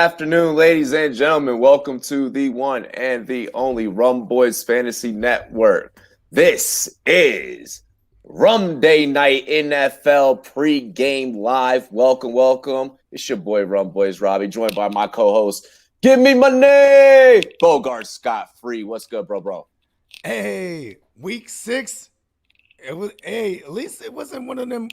afternoon, ladies and gentlemen. Welcome to the one and the only Rumboyz Fantasy Network. This is Rumday Night NFL pregame live. Welcome. It's your boy Rumboyz Robbie, joined by my co-host. Give me money, Bogart Scott Free. What's good, bro? Hey, week 6. At least it wasn't one of them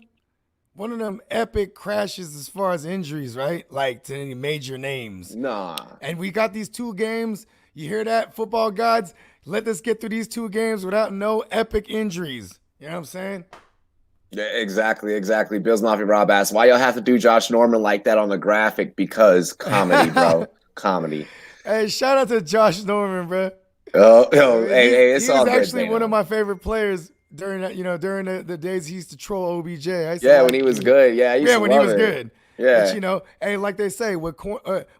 epic crashes as far as injuries, right? Like to any major names. Nah. And we got these 2 games. You hear that, football gods? Let us get through these 2 games without no epic injuries. You know what I'm saying? Yeah, exactly. Bills Mafia Rob asked, why y'all have to do Josh Norman like that on the graphic? Because comedy, bro. Comedy. Hey, shout out to Josh Norman, bro. Hey, it's all good. He was actually one of my favorite players during the days he used to troll OBJ. When he was good. Yeah, when he was good. Yeah. But hey, like they say, with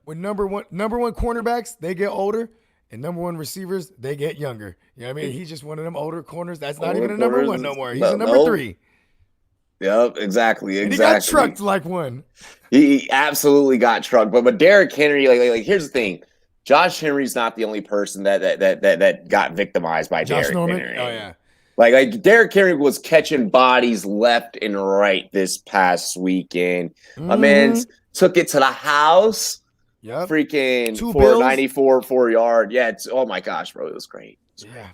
number one cornerbacks, they get older, and number 1 receivers, they get younger. You know what I mean? He's just one of them older corners. That's not even a number 1 no more. He's a number 3. Yep, exactly. And he got trucked like one. He absolutely got trucked. But Derrick Henry, like here's the thing. Josh Henry's not the only person that got victimized by Josh Derrick Norman? Henry. Oh yeah. Like Derrick Henry was catching bodies left and right this past weekend. My man took it to the house. Yep. Freaking 494 4-yard. Yeah, oh my gosh, bro. It was great. Yeah.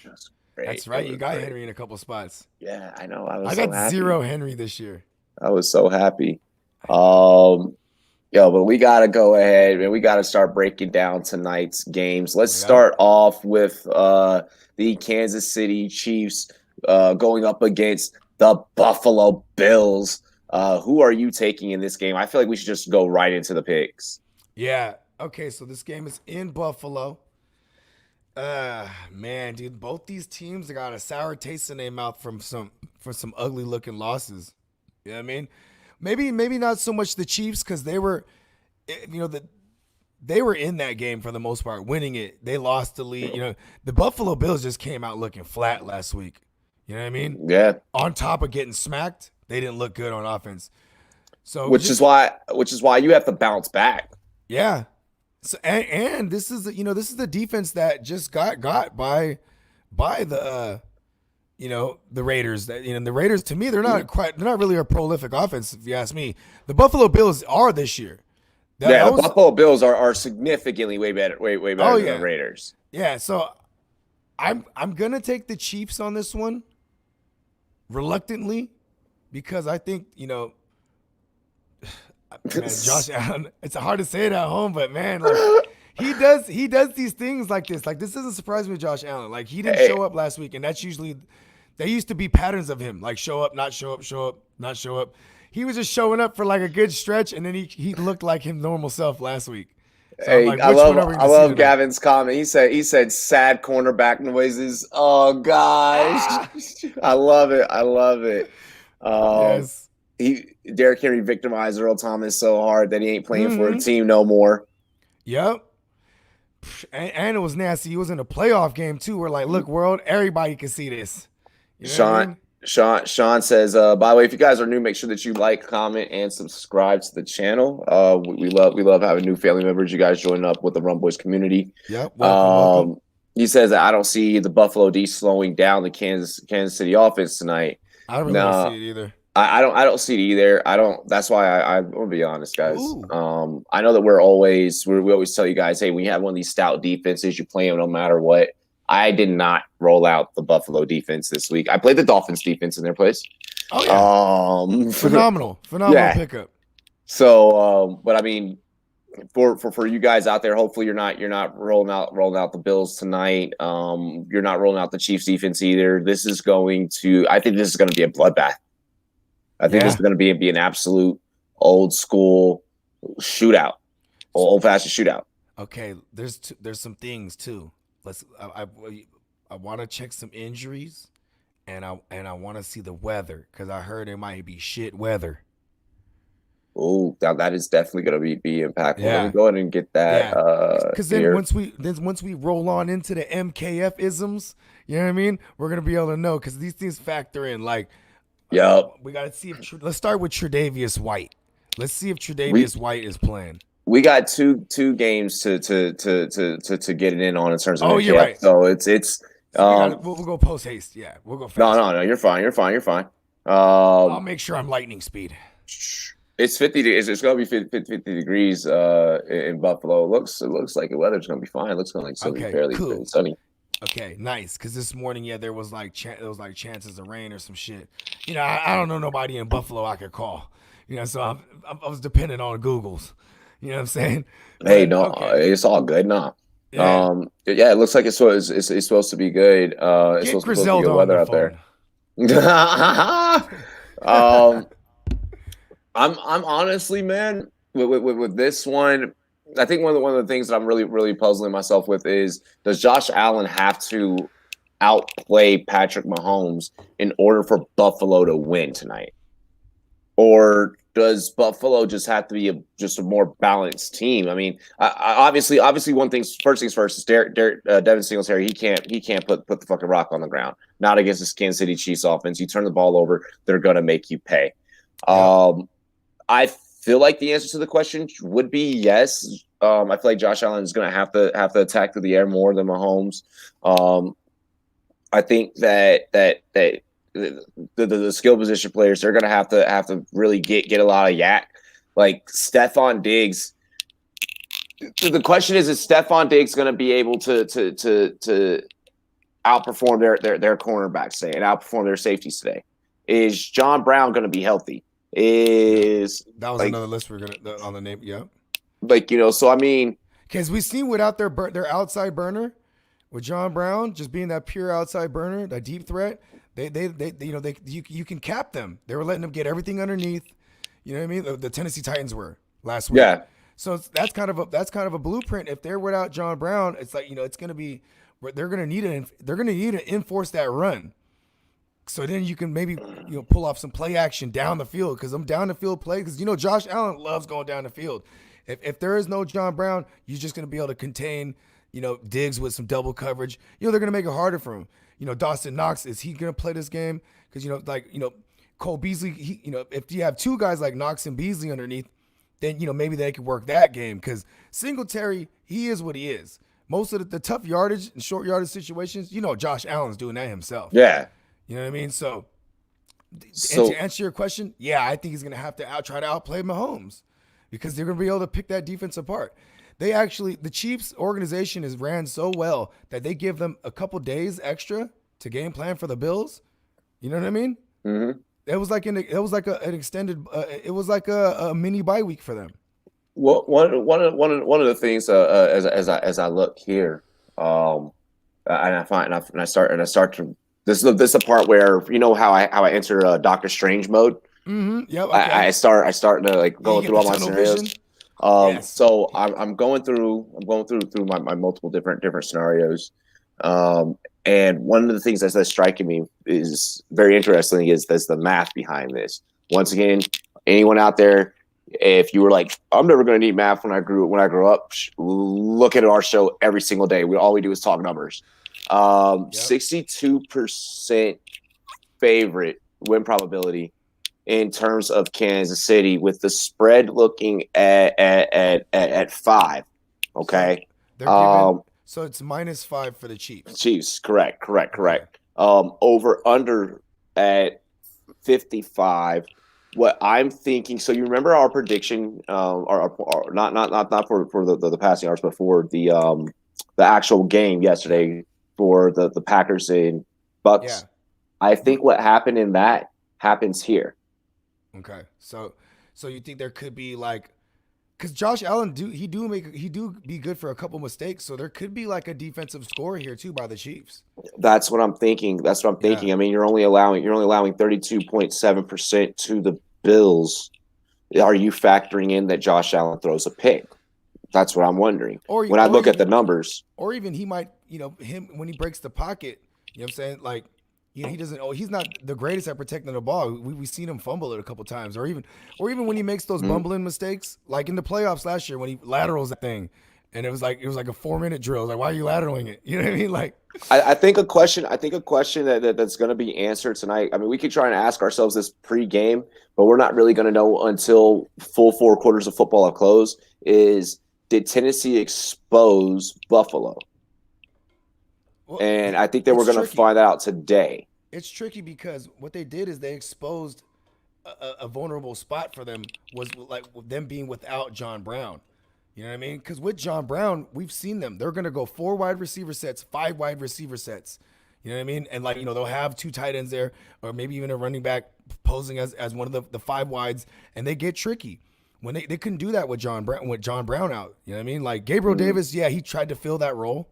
It was great. That's right. You got Henry in a couple spots. Yeah, I know. I got happy. 0 Henry this year. I was so happy. But we got to go ahead and we got to start breaking down tonight's games. Let's start off with the Kansas City Chiefs going up against the Buffalo Bills. Who are you taking in this game? I feel like we should just go right into the picks. Yeah. Okay, so this game is in Buffalo. Man, dude, both these teams got a sour taste in their mouth from some ugly looking losses. You know what I mean? Maybe not so much the Chiefs because they were in that game for the most part, winning it. They lost the lead. The Buffalo Bills just came out looking flat last week. You know what I mean? Yeah. On top of getting smacked, they didn't look good on offense. So which is why you have to bounce back. Yeah. So and this is the defense that just got by the the Raiders. The Raiders, to me, they're not really a prolific offense, if you ask me. The Buffalo Bills are this year. The Buffalo Bills are significantly way better than the Raiders. Yeah, so I'm gonna take the Chiefs on this one, reluctantly, because I think man, Josh Allen. It's hard to say it at home, but man, like he does these things like this. Like this doesn't surprise me with Josh Allen. Like he didn't show up last week, and that's usually there used to be patterns of him, like show up, not show up, show up, not show up. He was just showing up for like a good stretch, and then he looked like his normal self last week. So hey, I love Gavin's comment. He said sad cornerback noises. Oh gosh, I love it. Yes. Derrick Henry victimized Earl Thomas so hard that he ain't playing for a team no more. Yep. And it was nasty. He was in a playoff game too. We're like, look, world, everybody can see this. You know what I mean? Sean says, by the way, if you guys are new, make sure that you like, comment, and subscribe to the channel. We love having new family members. You guys joining up with the Rumboyz community. Yep. Welcome. He says that I don't see the Buffalo D slowing down the Kansas City offense tonight. I don't really see it either. I don't see it either. That's why I'm gonna be honest, guys. Ooh. I know that we always tell you guys, hey, when you have one of these stout defenses, you play them no matter what. I did not roll out the Buffalo defense this week. I played the Dolphins defense in their place. Oh yeah. Phenomenal pickup. So, but I mean, for you guys out there, hopefully you're not rolling out the Bills tonight. You're not rolling out the Chiefs defense either. I think this is going to be a bloodbath. I think this is going to be an absolute old school shootout, old fashioned shootout. Okay, there's some things too. I want to check some injuries, and I want to see the weather because I heard it might be shit weather. Oh, that is definitely going to be impactful. Yeah. Let me go ahead and get that. Because then once we roll on into the MKF isms, you know what I mean? We're gonna be able to know because these things factor in. Like, yep. We got to see let's start with Tre'Davious White. Let's see if Tre'Davious White is playing. we got two games to get it in on in terms of Oh, MKF. you're right. So it's so we'll go post haste. Yeah, we'll go fast. No, you're fine. I'll make sure I'm lightning speed. It's 50. It's going to be 50 degrees in Buffalo. It looks like the weather's going to be fine. It looks like it's going to be fairly sunny. Okay, nice. Because this morning, there was like chances of rain or some shit. I don't know nobody in Buffalo I could call. So I was dependent on Google's. You know what I'm saying? Hey, it's all good. Nah. Yeah. It looks like it's supposed to be good. It's supposed to be good weather out there. I'm honestly, man, with this one, I think one of the things that I'm really puzzling myself with is, does Josh Allen have to outplay Patrick Mahomes in order for Buffalo to win tonight? Or does Buffalo just have to be a more balanced team? I mean, obviously, first things first is Devin Singletary. He can't put the fucking rock on the ground. Not against the Kansas City Chiefs offense. You turn the ball over, they're gonna make you pay. Yeah. I feel like the answer to the question would be yes. I feel like Josh Allen is gonna have to attack through the air more than Mahomes. I think that the skill position players, they're gonna have to really get a lot of yak. Like Stephon Diggs. The question is Stephon Diggs gonna be able to outperform their cornerbacks today and outperform their safeties today? Is John Brown gonna be healthy? That was another list we're gonna on the name. Yeah. So I mean, because we've seen without their outside burner, with John Brown just being that pure outside burner, that deep threat. You can cap them. They were letting them get everything underneath. You know what I mean? The Tennessee Titans were last week. Yeah. So that's kind of a blueprint. If they're without John Brown, it's like, it's going to be, they're going to need to enforce that run. So then you can maybe pull off some play action down the field, because I'm down the field play, because Josh Allen loves going down the field. If there is no John Brown, you're just going to be able to contain Diggs with some double coverage. They're going to make it harder for him. Dawson Knox, is he going to play this game? Because, Cole Beasley, if you have two guys like Knox and Beasley underneath, then, maybe they could work that game. Because Singletary, he is what he is. Most of the tough yardage and short yardage situations, Josh Allen's doing that himself. Yeah. You know what I mean? So to answer your question, yeah, I think he's going to have to try to outplay Mahomes, because they're going to be able to pick that defense apart. The Chiefs organization is ran so well that they give them a couple days extra to game plan for the Bills. You know what I mean? Mm-hmm. It was like an extended. It was like a mini bye week for them. Well, one of the things as I look here, and I start to this is the part where how I enter Doctor Strange mode. Mm-hmm. Yep. Okay. I start to go through all my scenarios. Vision. Yes. So I'm going through my multiple different scenarios, and one of the things that's striking me is very interesting is the math behind this. Once again, anyone out there, if you were like, I'm never going to need math when I grew up, look at our show every single day. All we do is talk numbers. 62% favorite win probability in terms of Kansas City, with the spread looking at 5. Okay. So it's -5 for the Chiefs. Chiefs, correct. Over under at 55. What I'm thinking, so you remember our prediction, or not for the passing yards, but for the actual game yesterday for the Packers and Bucks. Yeah. I think what happened in that happens here. Okay, so you think there could be because Josh Allen be good for a couple mistakes, so there could be like a defensive score here too by the Chiefs. That's what I'm thinking. Yeah. I mean, you're only allowing 32.7% to the Bills. Are you factoring in that Josh Allen throws a pick? That's what I'm wondering. When I look at the numbers, or even he might, him when he breaks the pocket. You know what I'm saying? Like, he doesn't. Oh, he's not the greatest at protecting the ball. We've seen him fumble it a couple times, or even when he makes those bumbling mistakes, like in the playoffs last year when he laterals that thing, And it was like a 4-minute drill. Like, why are you lateraling it? You know what I mean? Like, I think a question that's going to be answered tonight. I mean, we could try and ask ourselves this pre-game, but we're not really going to know until full 4 quarters of football have closed. Is did Tennessee expose Buffalo? well, And I think that we're going to find out today. It's tricky because what they did is they exposed a vulnerable spot for them, was like them being without John Brown. You know what I mean? Because with John Brown, we've seen them. They're going to go 4 wide receiver sets, 5 wide receiver sets. You know what I mean? And like, they'll have 2 tight ends there, or maybe even a running back posing as one of the 5 wides, and they get tricky. When they couldn't do that with John Brown out. You know what I mean? Like Gabriel Davis, yeah, he tried to fill that role.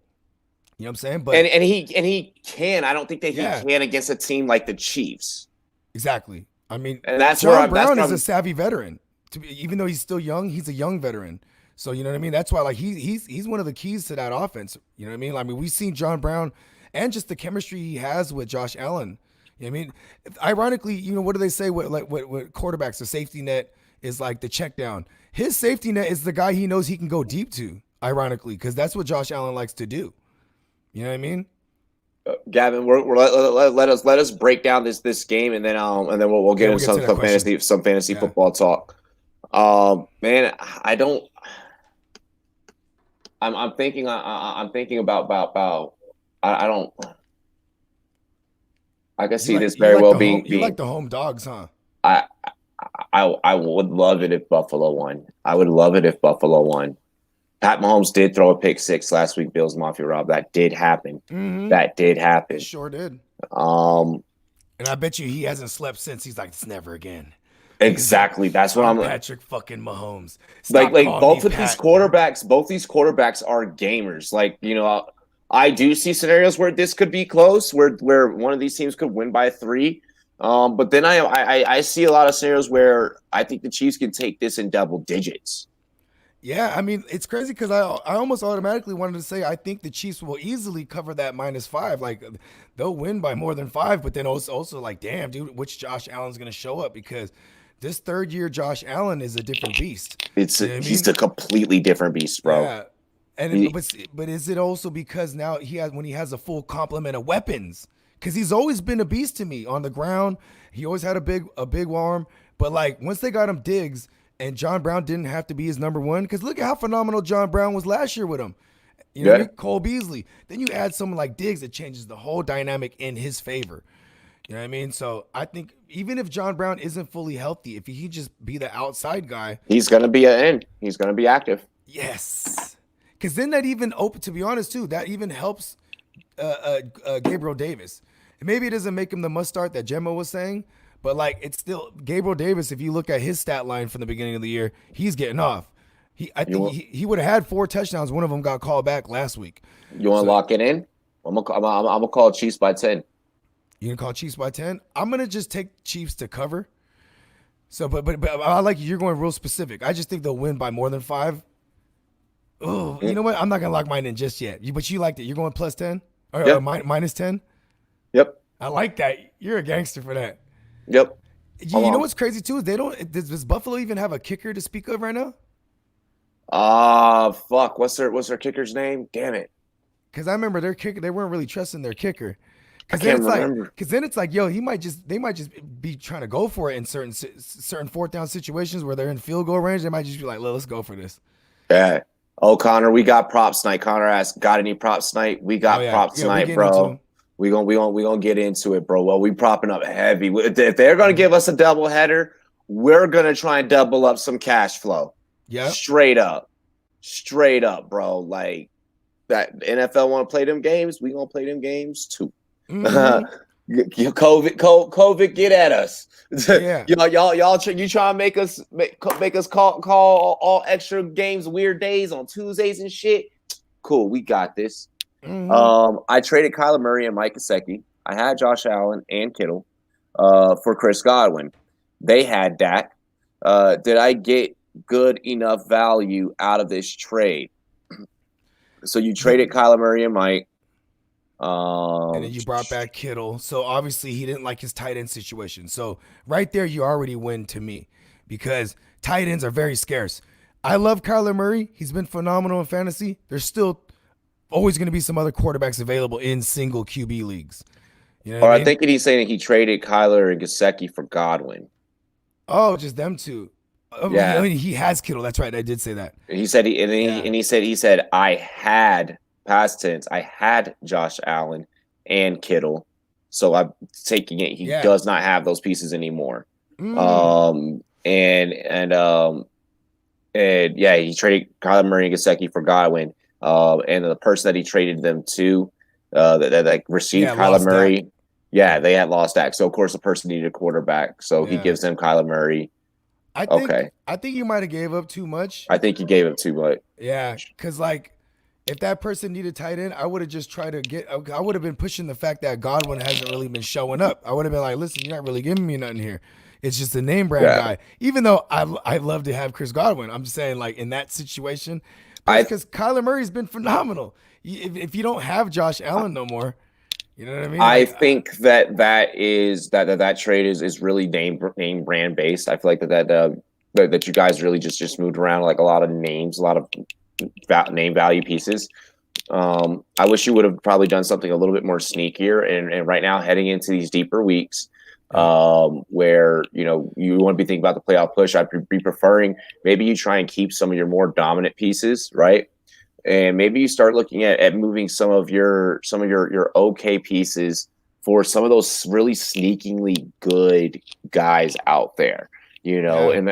You know what I'm saying? But and he can. I don't think that he can against a team like the Chiefs. Exactly. I mean, and that's John Brown is a savvy veteran. Even though he's still young, he's a young veteran. So you know what I mean? That's why like he's one of the keys to that offense. You know what I mean? I mean, we've seen John Brown and just the chemistry he has with Josh Allen. You know what I mean? Ironically, what do they say with quarterbacks? The safety net is like the check down. His safety net is the guy he knows he can go deep to, ironically, because that's what Josh Allen likes to do. You know what I mean? Gavin, let us break down this game, and then we'll get into some fantasy football talk. Man, I'm thinking about I can see this very well being. You like the home dogs, huh? I would love it if Buffalo won. Pat Mahomes did throw a pick 6 last week, Bills Mafia Rob. That did happen. Mm-hmm. That did happen. It sure did. And I bet you he hasn't slept since. He's like, it's never again. Exactly. That's what I'm Patrick fucking Mahomes. Like both these quarterbacks are gamers. Like, I do see scenarios where this could be close, where one of these teams could win by 3. But then I see a lot of scenarios where I think the Chiefs can take this in double digits. Yeah, I mean, it's crazy because I almost automatically wanted to say I think the Chiefs will easily cover that -5. Like, they'll win by more than 5, but then also like, damn, dude, which Josh Allen's going to show up? Because this third-year Josh Allen is a different beast. He's a completely different beast, bro. Yeah. And but is it also because now when he has a full complement of weapons? Because he's always been a beast to me on the ground. He always had a big arm. But like once they got him Diggs, and John Brown didn't have to be his number 1, because look at how phenomenal John Brown was last year with him. You know what I mean? Cole Beasley. Then you add someone like Diggs, it changes the whole dynamic in his favor. You know what I mean? So I think even if John Brown isn't fully healthy, if he just be the outside guy, he's going to be he's going to be active. Yes. Because then that even to be honest too, that even helps Gabriel Davis. And maybe it doesn't make him the must start that Gemma was saying, but like it's still Gabriel Davis. If you look at his stat line from the beginning of the year, he's getting off. I think he would have had 4 touchdowns. One of them got called back last week. You want to lock it in? I'm gonna call Chiefs by 10. You gonna call Chiefs by 10? I'm gonna just take Chiefs to cover. So, but I like you're going real specific. I just think they'll win by more than 5. Oh, you know what? I'm not gonna lock mine in just yet. But you liked it. You're going plus 10 or -10. Yep. I like that. You're a gangster for that. Yep. You know what's crazy too is does Buffalo even have a kicker to speak of right now? Fuck. What's their kicker's name? Damn it. Because I remember their kicker, they weren't really trusting their kicker. I can't remember. Because then it's like, yo, they might just be trying to go for it in certain 4th down situations where they're in field goal range. They might just be like, let's go for this. Yeah. Oh, Connor, we got props night. Connor asked, got any props night? We got props night, bro. We gonna get into it, bro. Well, we propping up heavy. If they're gonna give us a double header, we're gonna try and double up some cash flow. Yeah, straight up, bro. Like that NFL want to play them games, we gonna play them games too. Mm-hmm. COVID, get at us. Yeah, y'all, you try to make us call all extra games weird days on Tuesdays and shit. Cool, we got this. Mm-hmm. I traded Kyler Murray and Mike Gesicki. I had Josh Allen and Kittle for Chris Godwin. They had Dak. Did I get good enough value out of this trade? So you traded Kyler Murray and Mike. And then you brought back Kittle. So obviously he didn't like his tight end situation. So right there you already win to me because tight ends are very scarce. I love Kyler Murray. He's been phenomenal in fantasy. There's still always going to be some other quarterbacks available in single QB leagues. You know what Or I I mean? think he's saying he traded Kyler and Gesicki for Godwin. Oh, just them two. Yeah. He has Kittle. That's right. I did say that. He said Yeah. he said I had past tense. I had Josh Allen and Kittle. So I'm taking it he Yeah. does not have those pieces anymore. Mm. And yeah, he traded Kyler Murray and Gesicki for Godwin. And the person that he traded them to, that received Kyler Murray, Dak. yeah, they had lost Dak. So of course the person needed a quarterback. So he gives them Kyler Murray. I think you might have gave up too much. I think he gave up too much. Yeah, because like if that person needed tight end, I would have just tried to get. I would have been pushing the fact that Godwin hasn't really been showing up. I would have been like, listen, you're not really giving me nothing here. It's just a name brand guy. Even though I love to have Chris Godwin, I'm just saying like in that situation, because Kyler Murray's been phenomenal. If you don't have Josh Allen no more, you know what I mean? I think that trade is really name brand based. I feel like that you guys really just moved around like a lot of names, a lot of name value pieces. I wish you would have probably done something a little bit more sneakier. And right now, heading into these deeper weeks, where you want to be thinking about the playoff push, I'd be preferring maybe you try and keep some of your more dominant pieces, right? And maybe you start looking at moving some of your okay pieces for some of those really sneakingly good guys out there, and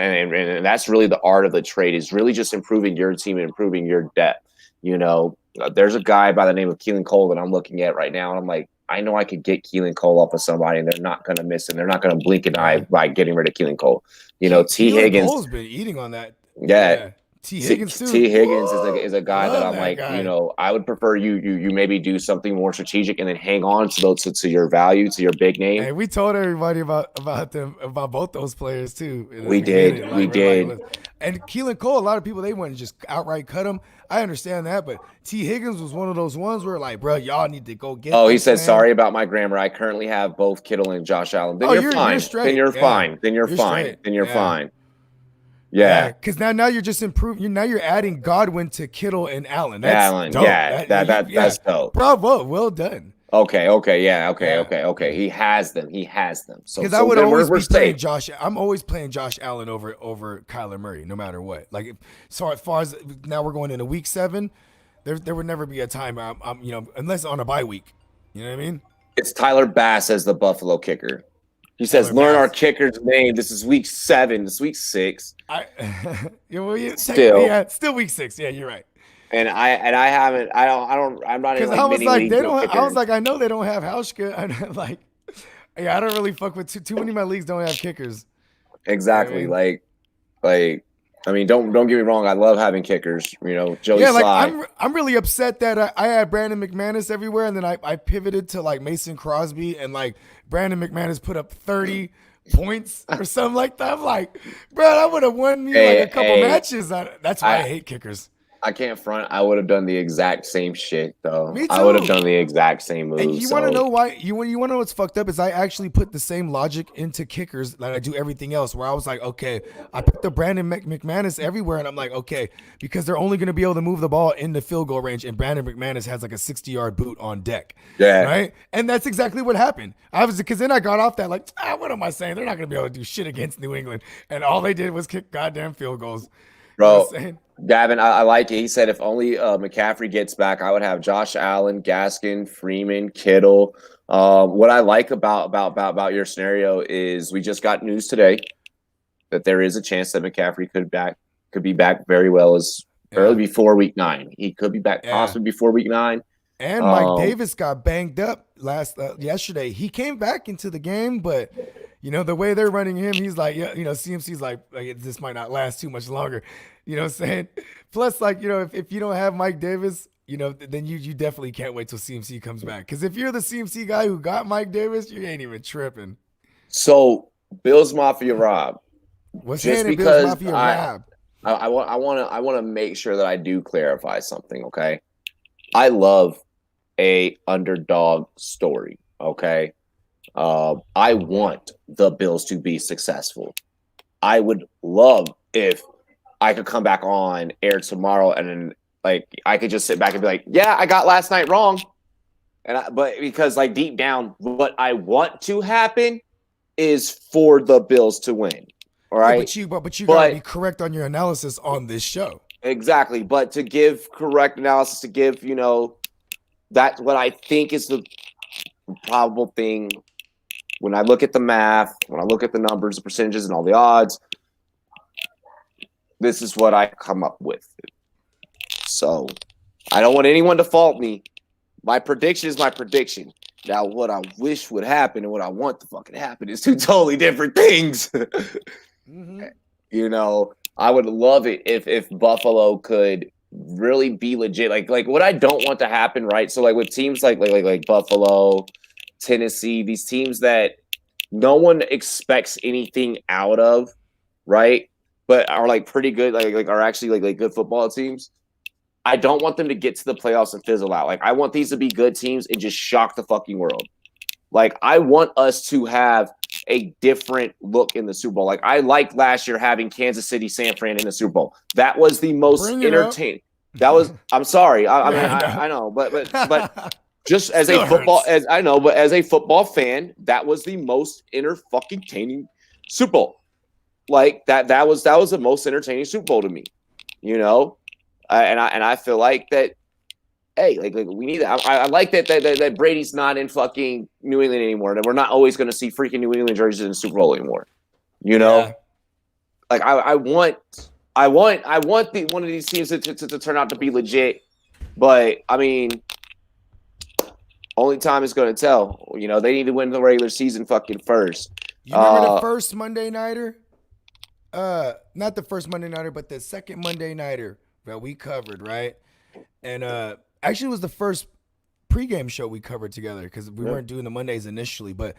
that's really the art of the trade, is really just improving your team and improving your depth. There's a guy by the name of Keelan Cole that I'm looking at right now, and I'm like, I know I could get Keelan Cole off of somebody, and they're not going to miss him. They're not going to blink an eye by getting rid of Keelan Cole. T. Higgins. Cole's been eating on that. Yeah. T. Higgins too. T. Higgins is a guy that I'm like, I would prefer you maybe do something more strategic and then hang on to your value, to your big name. Hey, we told everybody about both those players too. We did. And Keelan Cole, a lot of people, they wouldn't just outright cut him. I understand that, but T. Higgins was one of those ones where like, bro, y'all need to go get. Oh, he said, sorry about my grammar. I currently have both Kittle and Josh Allen. Then you're fine. Then you're fine. Then you're fine. Then you're fine. Yeah, because now you're just improving. Now you're adding Godwin to Kittle and Allen. That's dope. That's dope. Bravo, well done. Okay, He has them. So because I would always be playing Josh. I'm always playing Josh Allen over Kyler Murray, no matter what. Like, so as far as now we're going into week 7, there would never be a time I'm unless on a bye week. You know what I mean? It's Tyler Bass as the Buffalo kicker. He says, learn our kicker's name. This is week 7. This is week 6. Still week 6. Yeah, you're right. And I haven't. I'm not in like mini leagues. I was like, I know they don't have Hauschka. I'm like, I don't really fuck with too many of my leagues don't have kickers. Exactly. You know what I mean? I mean, don't get me wrong. I love having kickers. Joey Sly. I'm really upset that I had Brandon McManus everywhere, and then I pivoted to like Mason Crosby, and like Brandon McManus put up 30 points or something like that. I'm like, bro, I would have won me like a couple matches. That's why I hate kickers. I can't front. I would have done the exact same shit though. Me too. I would have done the exact same moves. And you want to know why? You want to know what's fucked up is I actually put the same logic into kickers that I do everything else. Where I was like, okay, I put the Brandon McManus everywhere, and I'm like, okay, because they're only going to be able to move the ball in the field goal range, and Brandon McManus has like a 60-yard boot on deck. Yeah. Right. And that's exactly what happened. Because then I got off that like, what am I saying? They're not going to be able to do shit against New England, and all they did was kick goddamn field goals. Bro, Gavin, I like it. He said if only McCaffrey gets back, I would have Josh Allen, Gaskin, Freeman, Kittle. What I like about your scenario is we just got news today that there is a chance that McCaffrey could be back very well as early before week 9. He could be back possibly before week 9. And Mike Davis got banged up yesterday. He came back into the game, but the way they're running him, he's like, CMC's like this might not last too much longer. You know what I'm saying? Plus, if you don't have Mike Davis, then you definitely can't wait till CMC comes back. Because if you're the CMC guy who got Mike Davis, you ain't even tripping. So Bills Mafia Rob, what's happening, Bills Mafia Rob? I want to make sure that I do clarify something. Okay, I love a underdog story. Okay. I want the Bills to be successful. I would love if I could come back on air tomorrow and then like I could just sit back and be like, yeah, I got last night wrong. But because like deep down, what I want to happen is for the Bills to win. All right. Yeah, but you gotta be correct on your analysis on this show. Exactly. But to give correct analysis, to give, you know, that what I think is the probable thing when I look at the math, when I look at the numbers, the percentages, and all the odds, this is what I come up with. So I don't want anyone to fault me. My prediction is my prediction. Now, what I wish would happen and what I want to fucking happen is two totally different things. Mm-hmm. You know, I would love it if Buffalo could really be legit. Like what I don't want to happen, right? So like with teams like Buffalo, Tennessee, these teams that no one expects anything out of, right? But are like pretty good, like are actually like good football teams. I don't want them to get to the playoffs and fizzle out. Like I want these to be good teams and just shock the fucking world. Like I want us to have a different look in the Super Bowl. Like I liked last year having Kansas City, San Fran in the Super Bowl. That was the most entertaining. That was. I'm sorry. I know, but just as a football, as I know, but as a football fan, that was the most entertaining Super Bowl. Like that was the most entertaining Super Bowl to me. You know, and I feel like that. Hey, like we need that. I like that Brady's not in fucking New England anymore, and we're not always going to see freaking New England jerseys in the Super Bowl anymore. You know, Yeah. like I want one of these teams to turn out to be legit, but I mean, only time is going to tell. You know, they need to win the regular season fucking first. You remember the first Monday nighter? Not the first Monday nighter, but the second Monday nighter that we covered, right? And actually, it was the first pregame show we covered together because we weren't doing the Mondays initially, but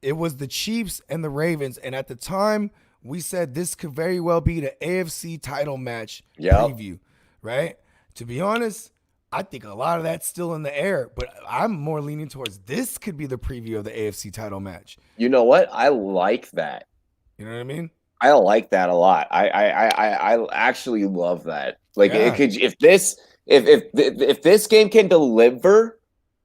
it was the Chiefs and the Ravens. And at the time, we said this could very well be the AFC title match preview, right? To be honest, I think a lot of that's still in the air, but I'm more leaning towards this could be the preview of the AFC title match. You know what? I like that. You know what I mean? I like that a lot. I actually love that. Like it could if this game can deliver,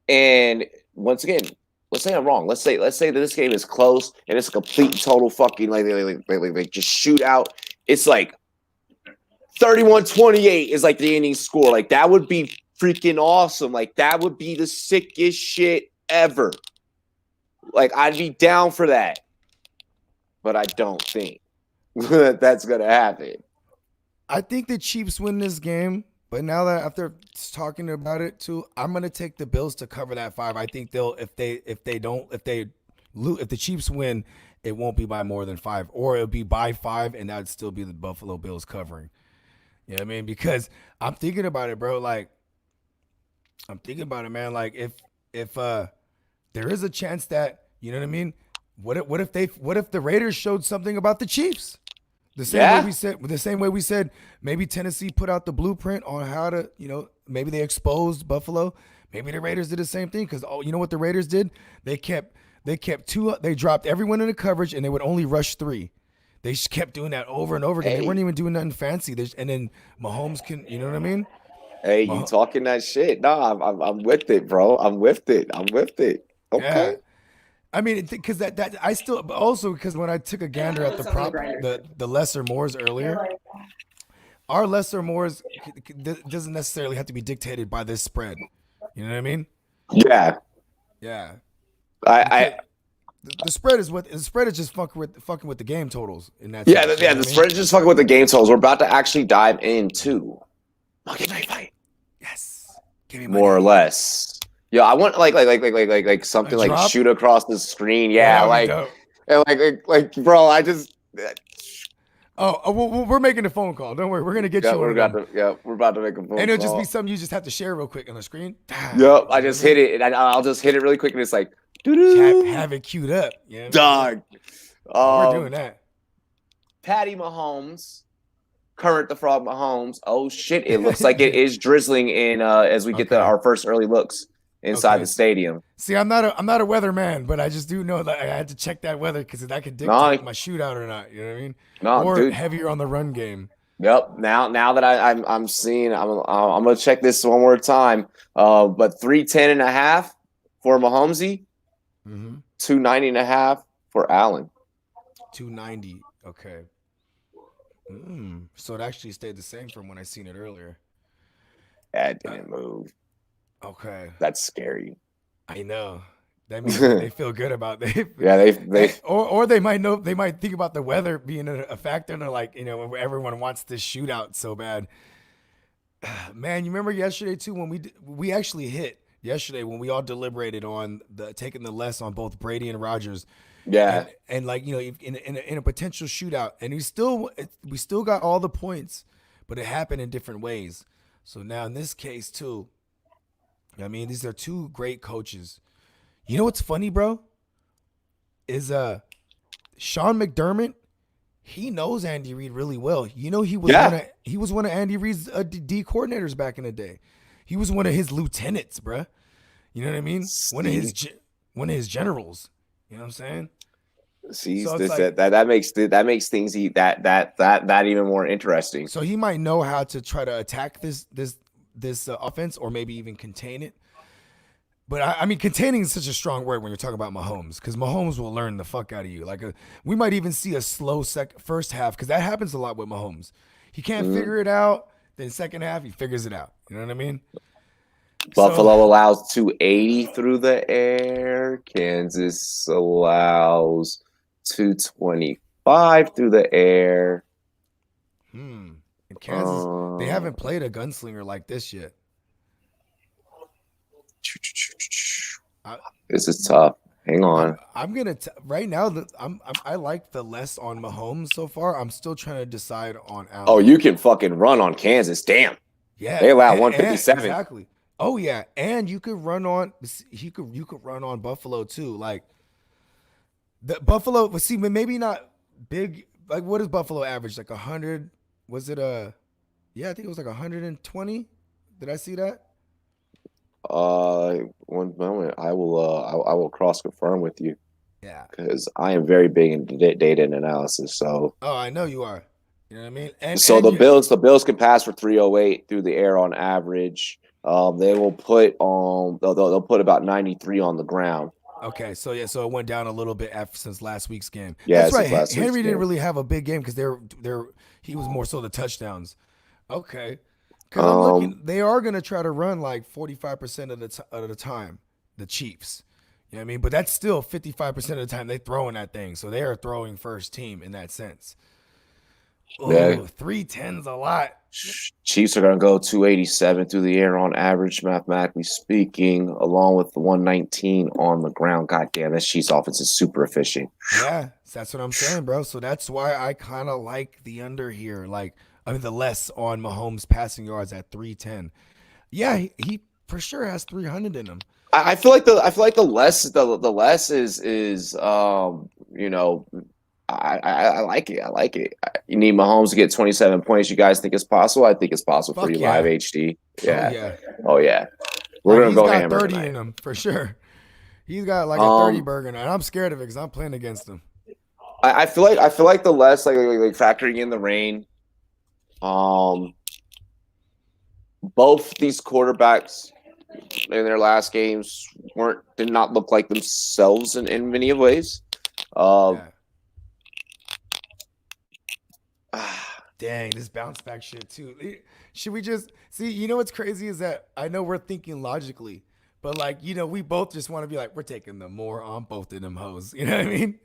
and once again, let's say I'm wrong. Let's say that this game is close and it's a complete and total fucking like just shootout. It's like 31-28 is like the inning score. Like that would be freaking awesome. Like that would be the sickest shit ever. Like I'd be down for that. But I don't think that that's gonna happen. I think the Chiefs win this game. But now that after talking about it too, I'm gonna take the Bills to cover that 5. I think they'll if the Chiefs win, it won't be by more than 5, or it'll be by 5, and that'd still be the Buffalo Bills covering. You know what I mean? Because I'm thinking about it, bro. Like I'm thinking about it, man. Like if there is a chance that, you know what I mean? What if the Raiders showed something about the Chiefs? The same way we said maybe Tennessee put out the blueprint on how to, you know, maybe they exposed Buffalo. Maybe the Raiders did the same thing because you know what the Raiders did? They dropped everyone in the coverage and they would only rush 3. They just kept doing that over and over again. They weren't even doing nothing fancy. And then Mahomes can, you know what I mean? Hey, you talking that shit? No, I'm with it, bro. I'm with it. Okay. Yeah. I mean, because that I still also because when I took a gander at the prop, the lesser Moors earlier, our lesser Moors doesn't necessarily have to be dictated by this spread. You know what I mean? Yeah. Yeah. The spread is just fucking with the game totals in that. Yeah, the spread is just fucking with the game totals. We're about to actually dive into Monday Night Fight. Yes. Give me more or less. Yeah, I want like something like shoot across the screen. Yeah, like bro, I just. We're making a phone call. Don't worry, we're gonna get you. We're about to make a phone call. And it'll just be something you just have to share real quick on the screen. Yep, I just hit it, and I'll just hit it really quick, and it's like, have it queued up. Yeah, dog. We're doing that. Patty Mahomes, current the Frog Mahomes. Oh shit! It looks like it is drizzling in as we get our first early looks inside the stadium. See, I'm not a weatherman, but I just do know that I had to check that weather because that could dictate my shootout or not. You know what I mean? No, or dude. heavier on the run game. Yep. Now that I'm seeing, I'm gonna check this one more time. But 310.5 for Mahomesy, Mm-hmm. 290.5 for Allen. 290. Okay. So it actually stayed the same from when I seen it earlier. That Uh, didn't move. okay. That's scary. I know. That means they feel good about it. Yeah, they Or they might know, they might think about the weather being a factor, and they're like, everyone wants this shootout so bad. Man, you remember yesterday too when we actually hit yesterday when we all deliberated on the taking the less on both Brady and Rodgers, yeah. and like in a potential shootout, and we still got all the points, but it happened in different ways. So now in this case too, I mean these are two great coaches. You know what's funny, bro? Is Sean McDermott. He knows Andy Reid really well. You know, Yeah. he was one of Andy Reid's D coordinators back in the day. He was one of his lieutenants, bruh. You know what I mean? See, One of his generals. You know what I'm saying? see So it's this like, that makes things that even more interesting. so he might know how to try to attack this offense, or maybe even contain it. But I mean, containing is such a strong word when you're talking about Mahomes, because Mahomes will learn the fuck out of you. Like, we might even see a slow first half, because that happens a lot with Mahomes. He can't Mhm. figure it out. Then second half, he figures it out. You know what I mean? So, Buffalo allows 280 through the air. Kansas allows 225 through the air. in Kansas, they Uh, haven't played a gunslinger like this yet. I, this is tough. Hang on. I'm gonna right now. I like the less on Mahomes so far. I'm still trying to decide on Oh, Allen. you can fucking run on Kansas. Damn. Yeah, They allow and 157. exactly. Oh yeah, and you could run on. You could run on Buffalo too. Like the Buffalo. Well, see, maybe not big. Like what is Buffalo average? Like 100? Was it a? Yeah, I think it was like 120. Did I see that? One moment. I will cross confirm with you Yeah. because I am very big into data and analysis. So Oh, I know you are. You know what I mean? so And you. The Bills can pass for 308 through the air on average. They will put they'll put about 93 on the ground. Okay, so yeah, so it went down a little bit after since last week's game. Yeah, That's since right. last week's Henry didn't game. really have a big game because he was more so the touchdowns. Okay, because I'm looking, Um, they are gonna try to run like 45% of the time, the Chiefs. You know what I mean? But that's still 55% of the time they throwing that thing, so they are throwing first team in that sense. yeah, Oh, 310's a lot. Chiefs are going to go 287 through the air on average, mathematically speaking, along with the 119 on the ground. God damn, this Chiefs offense is super efficient. Yeah, that's what I'm saying, bro. So that's why I kind of like the under here. Like, I mean, the less on Mahomes passing yards at 310. Yeah, he for sure has 300 in him. I feel like the less is I like it. I like it. You need Mahomes to get 27 points. You guys think it's possible? I think it's possible for Fuck you live yeah. HD. Oh Yeah. yeah. Oh yeah. We're Like gonna he's go got hammer 30 tonight. in him for sure. He's got like a 30 Um, burger now, and I'm scared of it because I'm playing against him. I feel like the less like factoring in the rain. Um, both these quarterbacks in their last games did not look like themselves in many ways. Uh, Yeah. Dang, this bounce back shit too. Should we just see? You know what's crazy is that I know we're thinking logically, but like we both just want to be like we're taking the more on both of them hoes. You know what I mean?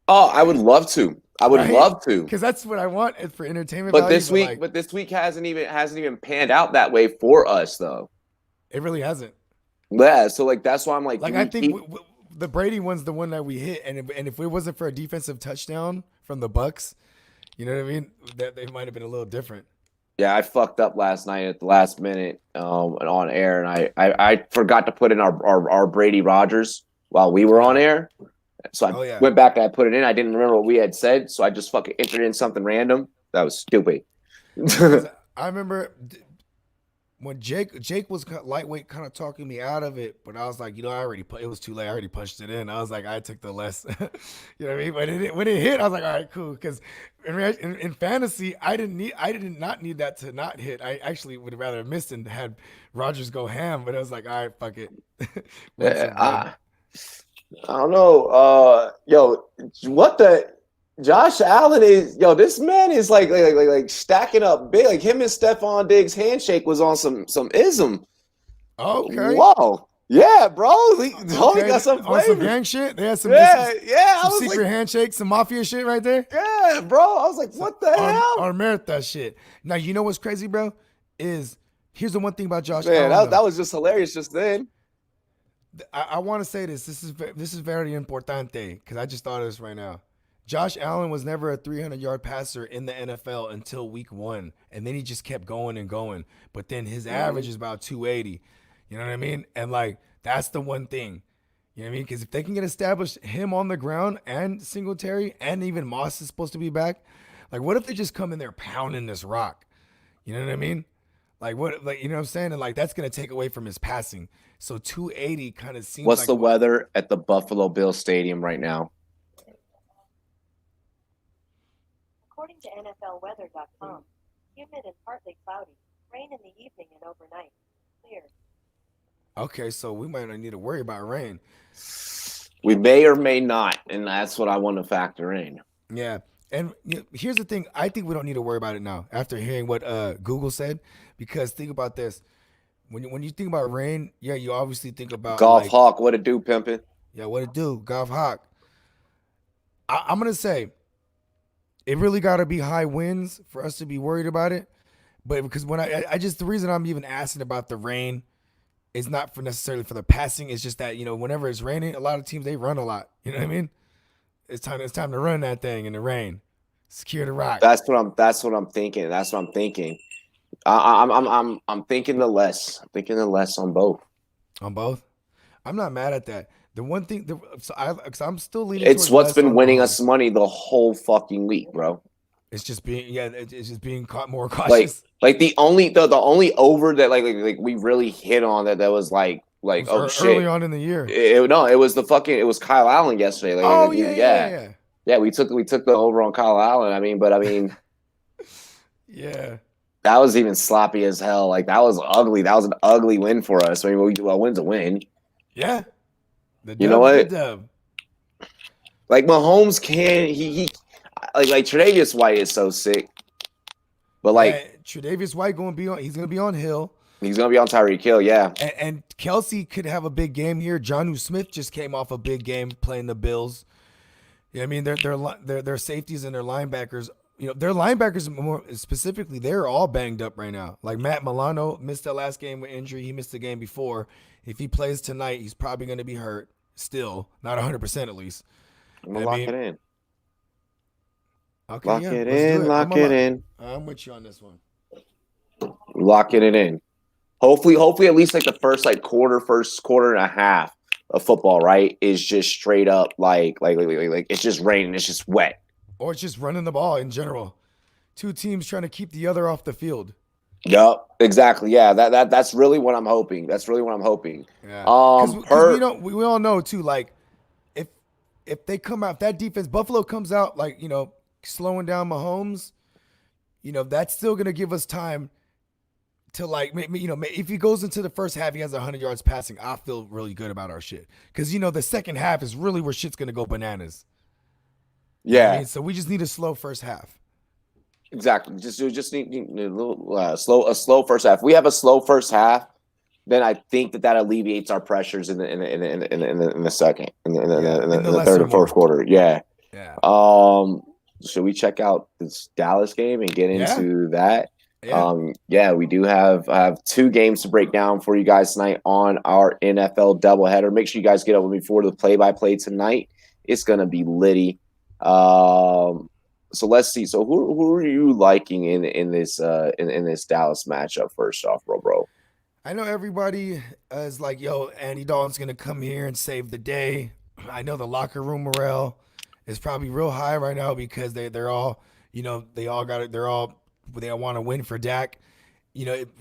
oh, I would love to. I would Right? love to. Because that's what I want for entertainment value. But this week hasn't even panned out that way for us though. It really hasn't. Yeah, so like that's why I'm like, do Like I we think keep? the Brady one's the one that we hit, and if it wasn't for a defensive touchdown from the Bucks, you know what I mean? That they might have been a little different. Yeah, I fucked up last night at the last minute and on air, and I forgot to put in our Brady Rogers while we were on Yeah. air. So I Oh yeah. went back and I put it in. I didn't remember what we had said, so I just fucking entered in something random. That was stupid. Yeah, because I remember when Jake was lightweight, kind of talking me out of it, but I was like, it was too late. I already punched it in. I was like, I took the less, you know what I mean? But when it hit, I was like, all right, cool. Because in fantasy, I did not need that to not hit. I actually would have rather missed and had Rodgers go ham. But I was like, all right, fuck it. I don't know. What the Josh Allen is? This man is like stacking up big. Like him and Stephon Diggs' handshake was on some ism. Okay. Whoa. Yeah, bro. Tony got some flavor. On some gang shit. They had some secret handshake, some mafia shit right there. Yeah, bro. I was like, what the hell? On Merita shit. Now you know what's crazy, bro? Here's the one thing about Josh Allen. Man, that was just hilarious just then. I want to say this. This is very importante because I just thought of this right now. Josh Allen was never a 300-yard passer in the NFL until week 1, and then he just kept going and going. But then his average is about 280. You know what I mean? And like that's the one thing. You know what I mean? Because if they can get established him on the ground and Singletary and even Moss is supposed to be back, like what if they just come in there pounding this rock? You know what I mean? Like what? Like you know what I'm saying? And like that's gonna take away from his passing. So 280 kind of seems. What's the weather at the Buffalo Bills Stadium right now? According to NFLweather.com, humid and partly cloudy, rain in the evening and overnight, clear. Okay, so we might not need to worry about rain. We may or may not, and that's what I want to factor in. Yeah, and here's the thing. I think we don't need to worry about it now after hearing what Google said, because think about this. When you think about rain, yeah, you obviously think about Golf Hawk. What it do, pimpin'? Yeah, what it do, Golf Hawk. I'm gonna say it really got to be high winds for us to be worried about it. But because when I just the reason I'm even asking about the rain is not for necessarily for the passing. It's just that whenever it's raining, a lot of teams they run a lot. You know what I mean? It's time to run that thing in the rain. Secure the rock. That's what I'm thinking. I'm thinking the less. I'm thinking the less on both. On both, I'm not mad at that. The one thing, I'm still leaning. It's what's been winning us money the whole fucking week, bro. It's just being more cautious. Like the only over that like we really hit on that was like early on in the year. It was Kyle Allen yesterday. Yeah. We took the over on Kyle Allen. I mean, yeah. That was even sloppy as hell. Like that was ugly. That was an ugly win for us. I mean, a win's a win. Yeah. You know what? Like Mahomes he like Tre'Davious White is so sick. But like Tre'Davious White he's gonna be on Hill. He's gonna be on Tyreek Hill, yeah. And Kelsey could have a big game here. Jonnu Smith just came off a big game playing the Bills. Yeah, I mean their safeties and their linebackers. Their linebackers more specifically, they're all banged up right now. Like Matt Milano missed that last game with injury. He missed the game before. If he plays tonight, he's probably going to be hurt. Still, not 100% at least. I'm gonna lock it in. Okay, lock it in. I'm with you on this one. Locking it in. Hopefully, at least like the first quarter and a half of football, right, is just straight up like it's just raining, it's just wet. Or it's just running the ball in general. Two teams trying to keep the other off the field. Yep, exactly. Yeah, that's really what I'm hoping. Yeah. Because we all know too. Like, if they come out, that defense, Buffalo comes out like slowing down Mahomes. That's still gonna give us time to if he goes into the first half, he has 100 yards passing. I feel really good about our shit because the second half is really where shit's gonna go bananas. Yeah. So we just need a slow first half. Exactly. Just need a little slow first half. If we have a slow first half, then I think that alleviates our pressures in the second, in the third and fourth quarter. Yeah. Yeah. Should we check out this Dallas game and get into that? Yeah. We do have two games to break down for you guys tonight on our NFL doubleheader. Make sure you guys get up with me for the play-by-play tonight. It's gonna be litty. So let's see. So who are you liking in this Dallas matchup first off, bro? I know everybody is like, yo, Andy Dalton's gonna come here and save the day. I know the locker room morale is probably real high right now because they're all, they all got it. They all want to win for Dak.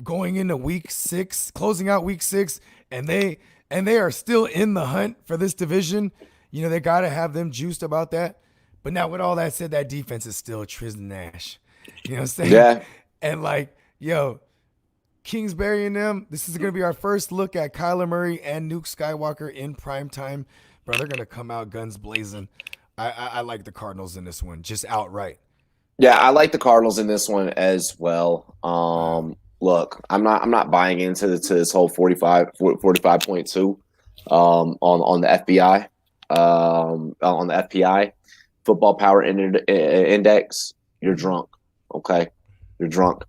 going into week 6, closing out week 6, and they are still in the hunt for this division. They got to have them juiced about that. But now with all that said, that defense is still Tristan Nash. You know what I'm saying? Yeah. And Kingsbury and them, this is going to be our first look at Kyler Murray and Nuke Skywalker in prime time. Bro, they're going to come out guns blazing. I like the Cardinals in this one, just outright. Yeah, I like the Cardinals in this one as well. Look, I'm not buying into this whole 45.2 on the FBI on the FPI football power index. You're drunk, okay? You're drunk.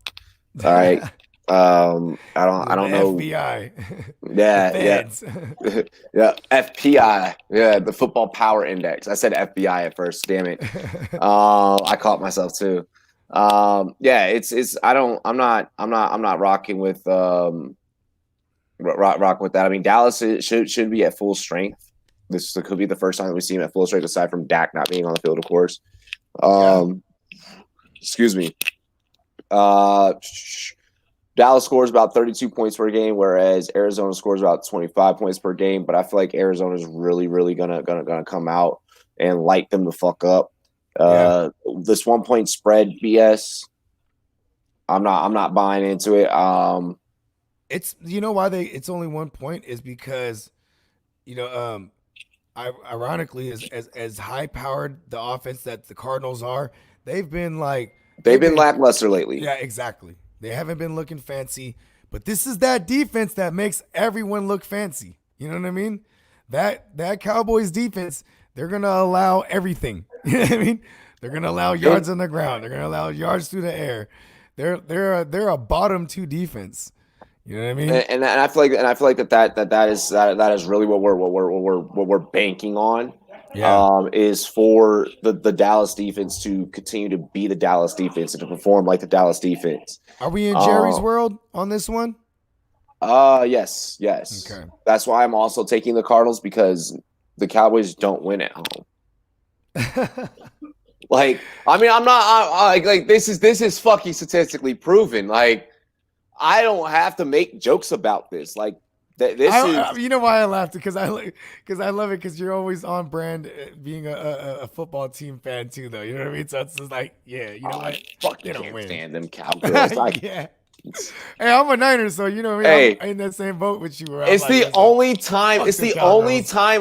All right. I don't know. FBI. Yeah. Yeah. FPI. Yeah, the football power index. I said FBI at first. Damn it. I caught myself too. Yeah, I'm not rocking with rock with that. I mean, Dallas should be at full strength. This could be the first time that we see him at full strength, aside from Dak not being on the field, of course. Excuse me. Dallas scores about 32 points per game, whereas Arizona scores about 25 points per game. But I feel like Arizona is really, really gonna come out and light them the fuck up. This 1 point spread BS. I'm not buying into it. It's why it's only 1 point is because ironically, as high powered the offense that the Cardinals are, they've been lackluster lately. Yeah, exactly. They haven't been looking fancy, but this is that defense that makes everyone look fancy. You know what I mean? That Cowboys defense, they're gonna allow everything. You know what I mean? They're gonna allow yards on the ground. They're gonna allow yards through the air. They're a bottom 2 defense. You know what I mean? And I feel like that is really what we're banking on. Yeah. Is for the Dallas defense to continue to be the Dallas defense and to perform like the Dallas defense. Are we in Jerry's world on this one? Yes. Okay. That's why I'm also taking the Cardinals, because the Cowboys don't win at home. I'm not this is fucking statistically proven. Like, I don't have to make jokes about this. Like, you know why I laughed? Because I love it, because you're always on brand, being a football team fan too, though. You know what I mean? So it's just like, yeah, you know what? I fucking can't win. Stand them Cowboys. Yeah. Hey, I'm a Niner, so you know what I mean? I'm in that same boat with you. It's the only time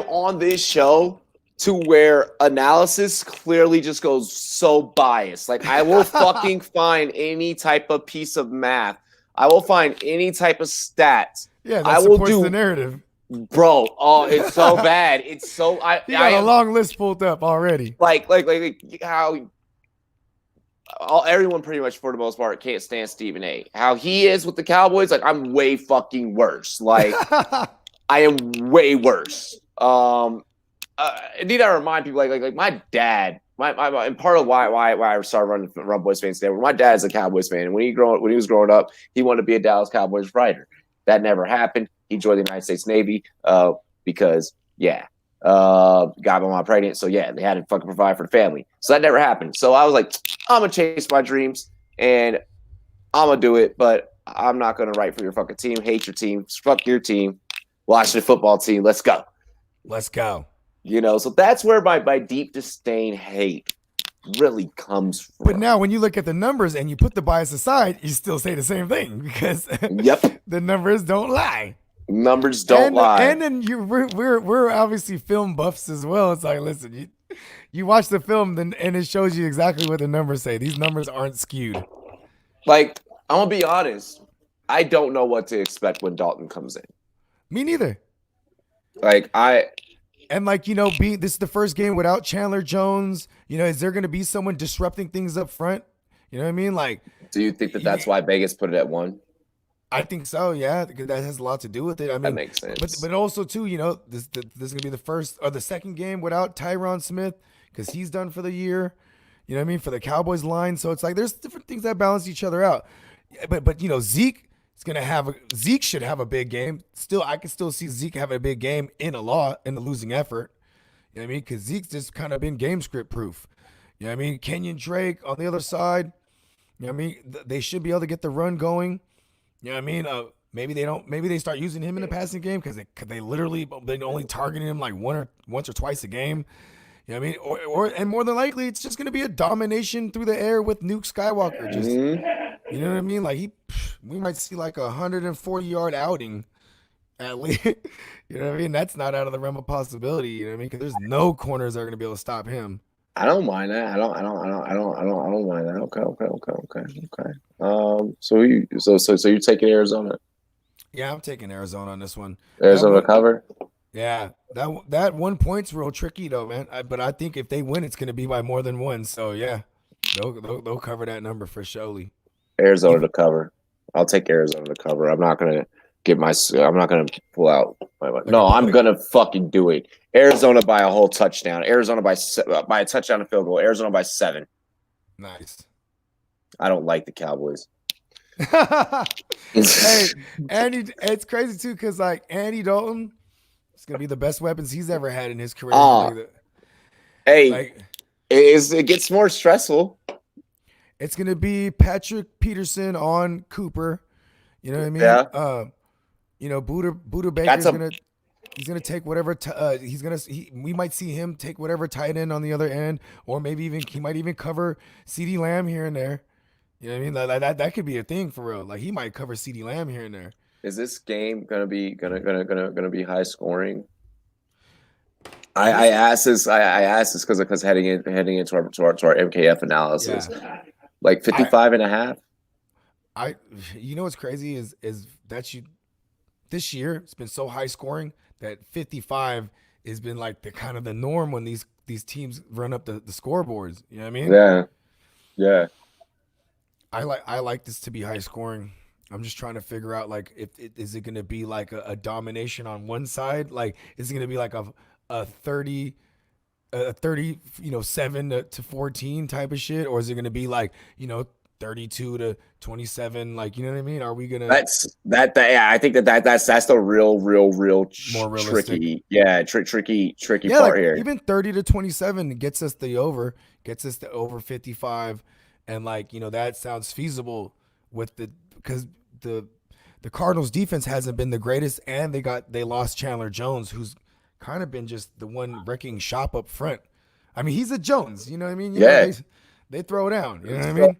on this show to where analysis clearly just goes so biased. Like, I will fucking find any type of piece of math. I will find any type of stats. Yeah, that supports the narrative. Bro, it's so bad. It's so you got a long list pulled up already. Like how everyone pretty much for the most part can't stand Stephen A. How he is with the Cowboys, like, I'm way fucking worse. Like, I am way worse. Need I remind people, like my dad, my and part of why I started running Rumboyz Fans Network. My dad's a Cowboys fan, and when he was growing up, he wanted to be a Dallas Cowboys writer. That never happened. He joined the United States Navy because got my mom pregnant. So yeah, they had to fucking provide for the family. So that never happened. So I was like, I'm gonna chase my dreams and I'm gonna do it, but I'm not gonna write for your fucking team. Hate your team. Fuck your team. Watch the football team. Let's go. Let's go. So that's where my deep disdain hate really comes from. But now when you look at the numbers and you put the bias aside, you still say the same thing, because the numbers don't lie. Numbers don't lie. And then we're obviously film buffs as well. It's like, listen, you watch the film and it shows you exactly what the numbers say. These numbers aren't skewed. Like, I'm gonna be honest, I don't know what to expect when Dalton comes in. Me neither. This is the first game without Chandler Jones. Is there going to be someone disrupting things up front? You know what I mean? Like, do you think that's why Vegas put it at 1? I think so, yeah, because that has a lot to do with it. I mean, that makes sense. But also too, this is going to be the first or the second game without Tyron Smith, because he's done for the year. You know what I mean? For the Cowboys line, so it's like there's different things that balance each other out. But Zeke should have a big game. I can still see Zeke having a big game in a losing effort. You know what I mean? Because Zeke's just kind of been game script proof. You know what I mean? Kenyon Drake on the other side. You know what I mean? They should be able to get the run going. You know what I mean? Maybe they don't. Maybe they start using him in the passing game because they literally been only targeting him like once or twice a game. You know what I mean? And more than likely, it's just going to be a domination through the air with Nuke Skywalker. Just you know what I mean? Like we might see like 140-yard outing at least. You know what I mean? That's not out of the realm of possibility. You know what I mean? Because there's no corners that are going to be able to stop him. I don't mind that. I don't mind that. Okay. So you're taking Arizona. Yeah, I'm taking Arizona on this one. Arizona cover. Yeah, that 1 point's real tricky though, man. But I think if they win, it's going to be by more than one. So yeah, they'll cover that number for surely. Arizona to cover. I'll take Arizona to cover. I'm not gonna pull out. No, I'm gonna fucking do it. Arizona by a whole touchdown. Arizona by a touchdown and field goal. Arizona by 7. Nice. I don't like the Cowboys. Hey, Andy, it's crazy too because like Andy Dalton, it's gonna be the best weapons he's ever had in his career. Hey, it gets more stressful. It's gonna be Patrick Peterson on Cooper. You know what I mean? Yeah. Buda Baker's he's gonna take whatever. We might see him take whatever tight end on the other end, or maybe he might even cover CeeDee Lamb here and there. You know what I mean? Like that could be a thing for real. Like he might cover CeeDee Lamb here and there. Is this game gonna be high scoring? I asked this because heading into our MKF analysis, like 55 and a half. You know what's crazy is that this year it's been so high scoring that 55 has been like the kind of the norm when these teams run up the scoreboards. You know what I mean? Yeah. I like this to be high scoring. I'm just trying to figure out like is it going to be like a domination on one side? Like is it going to be like a 30 7 to 14 type of shit, or is it going to be like 32 to 27? Like, you know what I mean? Are we gonna? Yeah, I think that's the real more realistic. Tricky. Yeah, tricky part here. Even 30 to 27 gets us the over 55, and like that sounds feasible because the Cardinals defense hasn't been the greatest, and they lost Chandler Jones, who's kind of been just the one wrecking shop up front. I mean, he's a Jones, you know what I mean? They throw down, you know what I mean?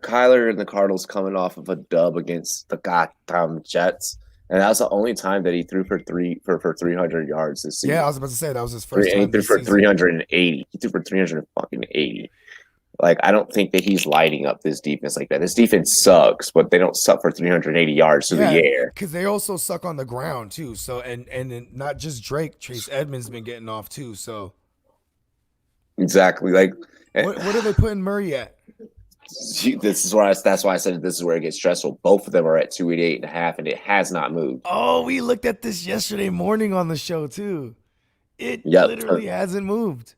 Kyler and the Cardinals coming off of a dub against the goddamn Jets, and that was the only time that he threw for 300 yards this season. Yeah, I was about to say that was his first time. He threw for 380. He threw for 380. Like, I don't think that he's lighting up this defense like that. This defense sucks, but they don't suck for 380 yards through the air. Because they also suck on the ground too. So and not just Drake, Chase Edmonds been getting off too. So exactly. Like, what are they putting Murray at? That's why I said this is where it gets stressful. Both of them are at 288.5, and it has not moved. Oh, we looked at this yesterday morning on the show too. It literally hasn't moved.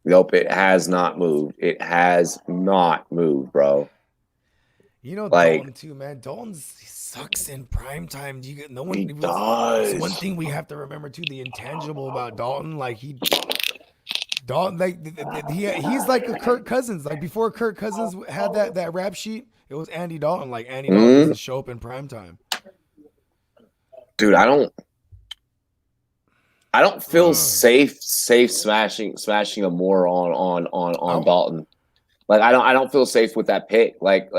Nope, it has not moved. It has not moved, bro. Dalton too, man. Dalton sucks in prime time. He does. One thing we have to remember too, the intangible about Dalton, like he's like a Kirk Cousins. Like before Kirk Cousins had that rap sheet, it was Andy Dalton. Like Andy Dalton doesn't show up in prime time. Dude, I don't feel safe smashing a more on Dalton. Like I don't feel safe with that pick. Like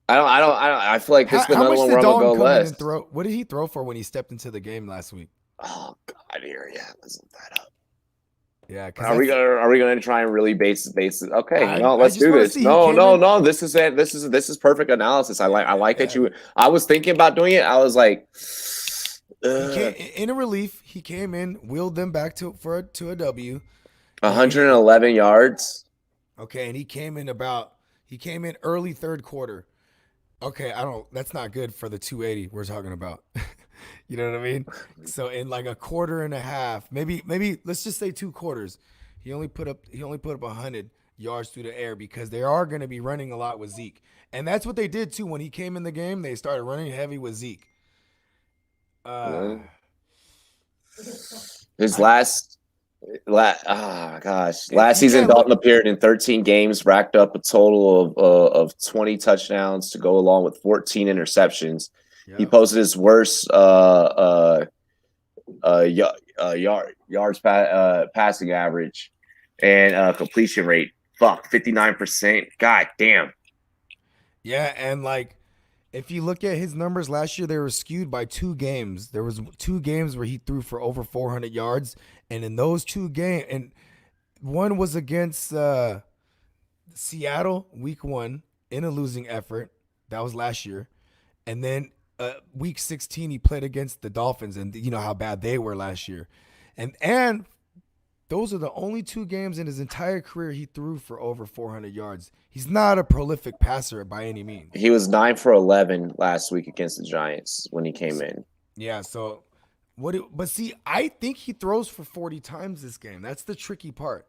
I feel like this is another one where I'm gonna go less. What did he throw for when he stepped into the game last week? Oh God, let's look that up. Yeah, are we gonna try and really base it? Okay, let's do this. No. This is perfect analysis. I like that you. I was thinking about doing it. I was like, in a relief, he came in, wheeled them back to a W. 111 yards. Okay, and he came in early third quarter. Okay, that's not good for the 280 we're talking about. You know what I mean? So in like a quarter and a half, maybe let's just say 2 quarters, he only put up 100 yards through the air because they are going to be running a lot with Zeke. And that's what they did too when he came in the game. They started running heavy with Zeke. His last Oh gosh! Last season, can't look- Dalton appeared in 13 games, racked up a total of 20 touchdowns to go along with 14 interceptions. He Yeah. posted his worst yards passing average and completion rate. 59%. God damn. Yeah, and like if you look at his numbers last year, they were skewed by 2 games. There was 2 games where he threw for over 400 yards, and in those 2 games, and one was against Seattle, week 1, in a losing effort. That was last year, and then week 16 he played against the Dolphins, and you know how bad they were last year, and those are the only 2 games in his entire career he threw for over 400 yards. He's not a prolific passer by any means. He was 9 for 11 last week against the Giants when he came in. Yeah, so but see, I think he throws for 40 times this game. That's the tricky part.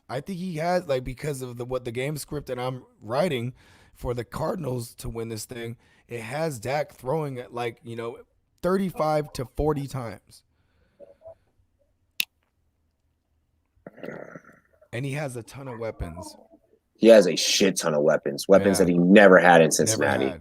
I think he has, like, because of what the game script that I'm writing for the Cardinals to win this thing, it has Dak throwing at 35 to 40 times. And he has a ton of weapons. He has a shit ton of weapons that he never had in Cincinnati.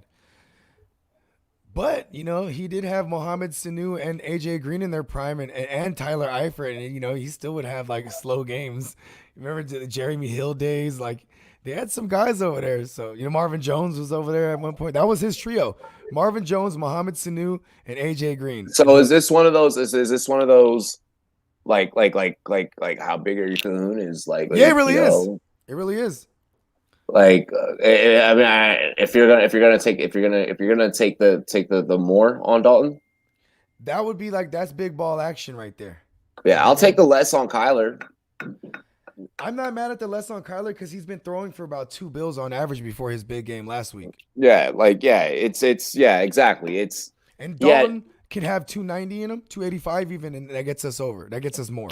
But, he did have Mohamed Sanu and AJ Green in their prime and Tyler Eifert. And, he still would have slow games. Remember the Jeremy Hill days? They had some guys over there. So, Marvin Jones was over there at one point. That was his trio. Marvin Jones, Mohamed Sanu, and AJ Green. So is this one of those, is this one of those, like how big are your kahunas? Yeah, it really is. It really is. If you're gonna take the more on Dalton, that would be that's big ball action right there. Yeah, I'll take the less on Kyler. I'm not mad at the less on Kyler because he's been throwing for about 2 bills on average before his big game last week. Exactly. And Dalton can have 290 in him, 285 even, and that gets us over. That gets us more.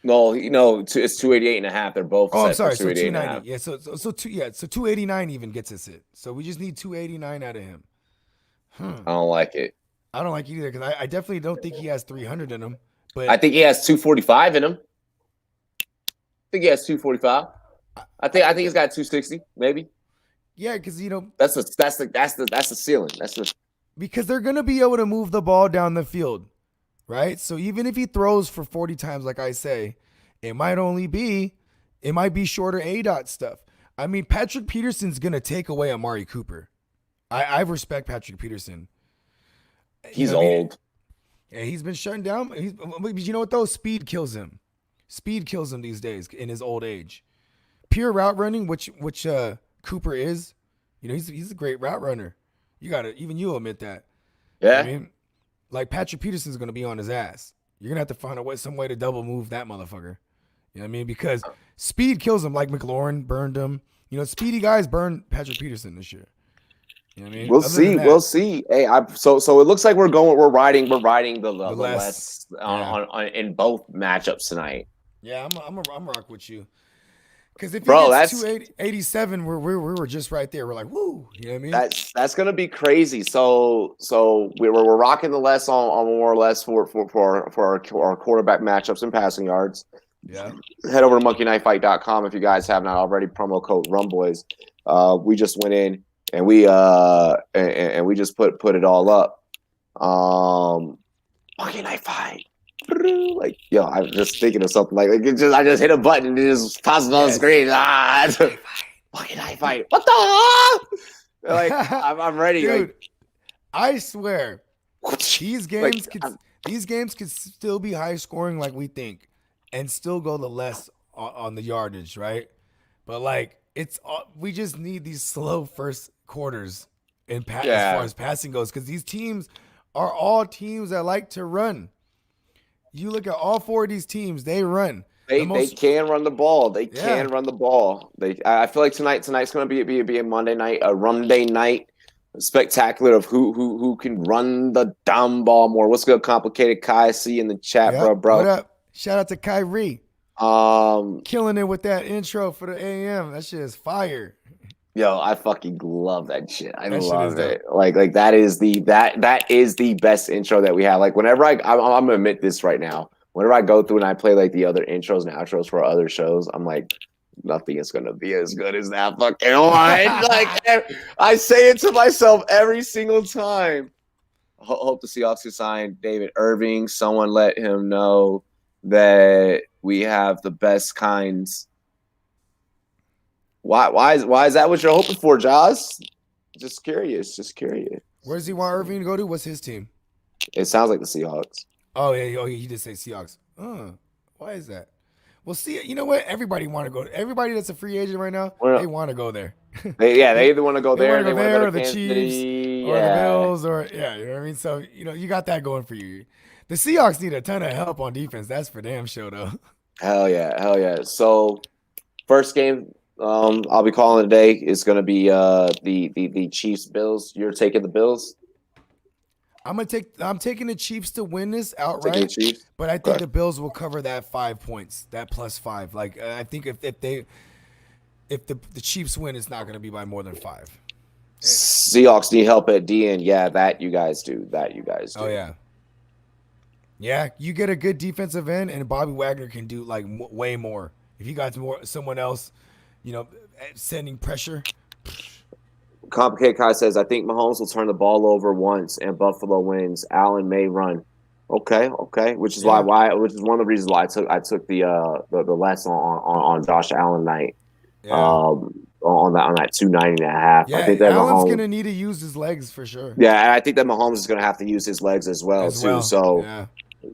No, it's 288.5. They're both. Oh, I'm sorry. So 290. Yeah. So 289 even gets us it. So we just need 289 out of him. I don't like it. I don't like it either because I definitely don't think he has 300 in him. But I think he has 245 in him. I think he has 245. I think he's got 260 maybe. Yeah, because that's the ceiling. Because they're gonna be able to move the ball down the field. Right? So even if he throws for 40 times, like I say, it might be shorter A-dot stuff. I mean, Patrick Peterson's going to take away Amari Cooper. I respect Patrick Peterson. He's old. Yeah, he's been shutting down. But you know what, though? Speed kills him. Speed kills him these days in his old age. Pure route running, which Cooper is, he's a great route runner. Even you admit that. Yeah. I mean, Patrick Peterson's going to be on his ass. You're going to have to find some way to double move that motherfucker. You know what I mean? Because speed kills him, like McLaurin burned him. Speedy guys burned Patrick Peterson this year. You know what I mean? We'll see. Hey, so it looks like we're riding the less on in both matchups tonight. Yeah, I'm rock with you. Because if it's 287, we were just right there. We're like, woo. You know what I mean? That's gonna be crazy. So we're rocking the less on more or less for our quarterback matchups and passing yards. Yeah. Head over to monkeyknifefight.com if you guys have not already. Promo code Rumboyz. We just went in and we just put it all up. Monkey Knife Fight. I was just thinking of something I just hit a button and it just pops on the screen. Fucking Knife Fight. What the I'm ready. Dude, I swear these games could still be high scoring like we think and still go the less on the yardage, right? But we just need these slow first quarters as far as passing goes because these teams are all teams that like to run. You look at all 4 of these teams; they run. They can run the ball. They can run the ball. I feel like tonight's going to be a Monday night, a Rumday Night spectacular of who can run the dumb ball more. What's good, complicated Kai? See in the chat, bro. What up? Shout out to Kyrie. Killing it with that intro for the AM. That shit is fire. Yo, I fucking love that shit. I love it. That is the best intro that we have. Whenever I'm gonna admit this right now. whenever I go through and I play like the other intros and outros for other shows, I'm like, nothing is gonna be as good as that fucking one. Like I say it to myself every single time. Hope the Seahawks can sign David Irving. Someone let him know that we have the best kinds. Why is that what you're hoping for, Josh? Just curious. Where does he want Irving to go to? What's his team? It sounds like the Seahawks. Oh yeah, he did say Seahawks. Why is that? Well, see, you know what? Everybody want to go. Everybody that's a free agent right now, they want to go there. They either want to go there, they want to go to the Kansas Chiefs, City, or the Bills, or you know what I mean. So you got that going for you. The Seahawks need a ton of help on defense. That's for damn sure, though. Hell yeah. So first game, I'll be calling today is going to be the Chiefs Bills. You're taking the Bills. I'm taking the Chiefs to win this outright, but I think the Bills will cover that 5 points, that +5. Like I think if the Chiefs win, it's not going to be by more than 5. Seahawks need help at D end. Yeah, that you guys do. Oh yeah. You get a good defensive end, and Bobby Wagner can do like way more. If you got someone else, sending pressure. Complicated Kai says, I think Mahomes will turn the ball over once and Buffalo wins. Allen may run. Okay. Which is one of the reasons why I took the lesson on Josh Allen night. Yeah. On that 290.5. Yeah, I think that Allen's Mahomes gonna need to use his legs for sure. Yeah, and I think that Mahomes is gonna have to use his legs as well. So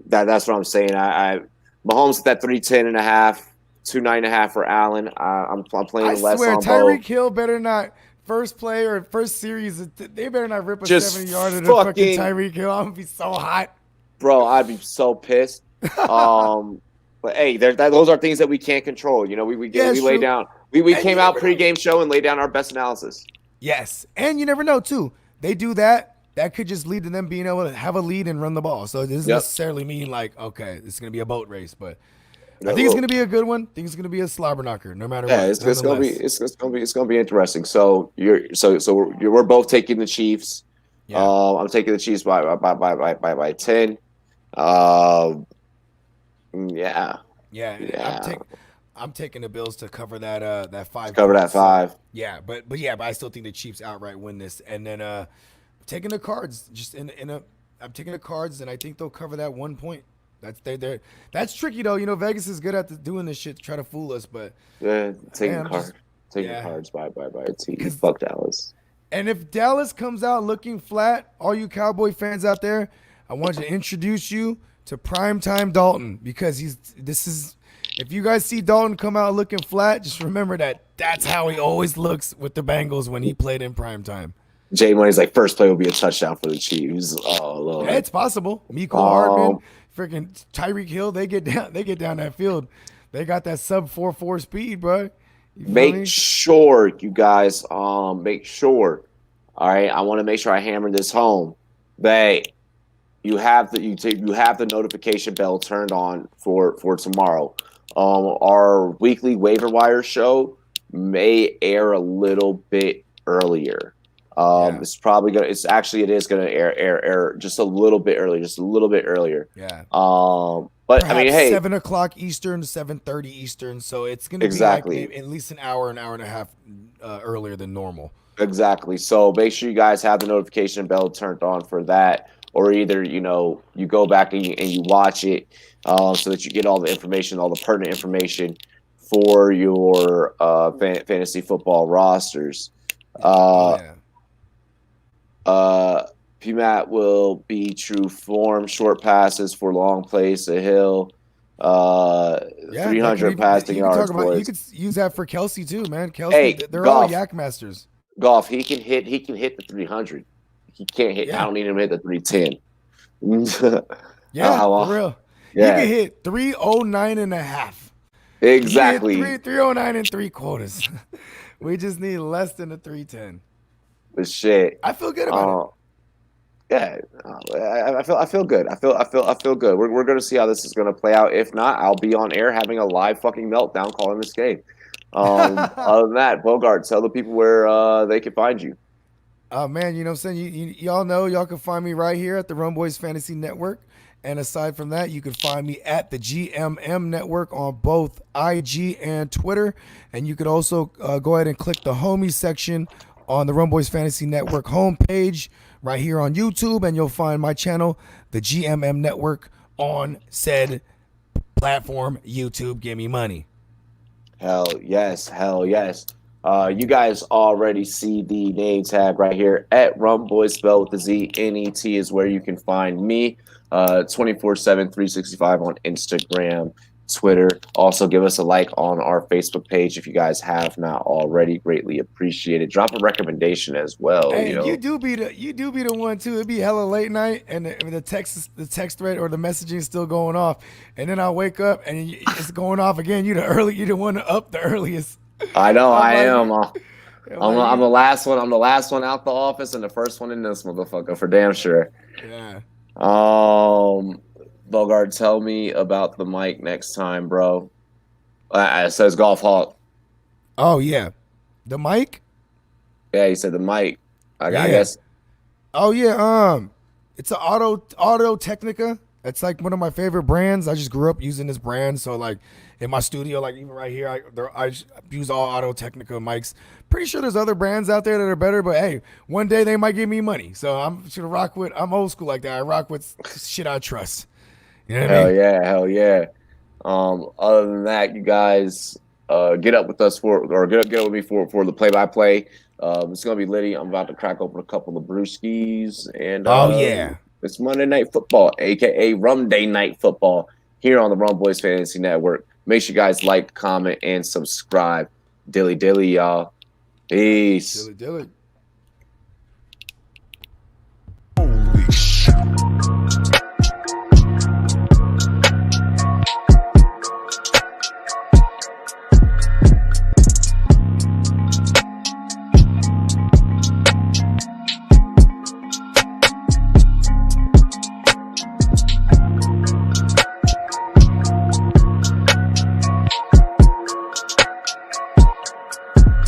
that's what I'm saying. I Mahomes at that 310.5, 290.5 for Allen. I'm playing less. I swear, Tyreek Hill better not. First play or first series, they better not rip a 70-yarder to fucking Tyreek Hill. I'm gonna be so hot, bro. I'd be so pissed. But hey, those are things that we can't control. We lay down. We came out pregame show and laid down our best analysis. Yes, and you never know too. They do that. That could just lead to them being able to have a lead and run the ball. So it doesn't necessarily mean like, okay, it's gonna be a boat race, but. I think it's going to be a good one. I think it's going to be a slobber knocker, no matter what. Yeah, it's going to be interesting. So we're both taking the Chiefs. Yeah. I'm taking the Chiefs by 10. I'm taking the Bills to cover that 5. Cover that 5. Yeah, but I still think the Chiefs outright win this, and then I'm taking the Cards. I'm taking the Cards, and I think they'll cover that 1 point. That's tricky though. Vegas is good at doing this shit to try to fool us, but taking Cards by a team. Fuck Dallas. And if Dallas comes out looking flat, all you Cowboy fans out there, I want to introduce you to Primetime Dalton, because if you guys see Dalton come out looking flat, just remember that's how he always looks with the Bengals when he played in primetime. Jay Money's like, first play will be a touchdown for the Chiefs. Oh Lord. Yeah, it's possible. Mecole Hardman, freaking Tyreek Hill, they get down that field. They got that sub 4.4 speed, bro. Make sure, you guys, make sure. All right, I want to make sure I hammer this home. You have the notification bell turned on for tomorrow. Our weekly waiver wire show may air a little bit earlier. It's probably gonna. It is gonna air just a little bit earlier. Yeah. But perhaps I mean, hey, 7:00 Eastern, 7:30 Eastern. So it's gonna be like at least an hour and a half earlier than normal. Exactly. So make sure you guys have the notification bell turned on for that, or either you go back and you watch it, so that you get all the information, all the pertinent information for your fantasy football rosters. PMAT will be true form, short passes for long plays to Hill, 300 passing yards. You could use that for Kelsey too, man. Kelsey, they're all yak masters. Golf, he can hit the 300. He can't hit. I don't need him to hit the 310. For real. Yeah. He can hit 309.5. Exactly. 309 and 3/4. We just need less than a 310. But shit, I feel good about it. Yeah, I feel good. I feel good. We're gonna see how this is gonna play out. If not, I'll be on air having a live fucking meltdown calling this game. Other than that, Bogart, tell the people where they can find you. Man, you know what I'm saying? Y'all know y'all can find me right here at the Rumboyz Fantasy Network. And aside from that, you can find me at the GMM Network on both IG and Twitter. And you could also go ahead and click the homies section on the Rumboyz Fantasy Network homepage right here on YouTube. And you'll find my channel, the GMM Network, on said platform, YouTube. Give me money. Hell yes, hell yes. You guys already see the name tag right here at Rumboy, spelled with the Z. NET is where you can find me 24/7, 365 on Instagram, Twitter. Also, give us a like on our Facebook page if you guys have not already. Greatly appreciated. Drop a recommendation as well. Hey, Yo. you do be the one too. It'd be hella late night, and the text thread or the messaging is still going off, and then I wake up and it's going off again. You the one up the earliest. I know I'm I like, am. I'm like, the last one. I'm the last one out the office and the first one in this motherfucker for damn sure. Yeah. Bogart, tell me about the mic next time, bro. It says Golf Hawk. Oh yeah, the mic. Yeah, he said the mic. I Yeah. guess. Oh yeah. It's an Audio Technica. It's like one of my favorite brands. I just grew up using this brand, so like in my studio, like even right here, I use all Audio Technica mics. Pretty sure there's other brands out there that are better, but hey, one day they might give me money. So I'm just gonna rock with. I'm old school like that. I rock with shit I trust. You know what I mean? Hell yeah. Other than that, you guys get up with us get up with me for the play-by-play. It's gonna be litty. I'm about to crack open a couple of brewskis, and Oh yeah. it's Monday Night Football, aka Rumday Night Football, here on the Rumboyz Fantasy Network. Make sure you guys like, comment, and subscribe. Dilly dilly, y'all. Peace. Dilly dilly.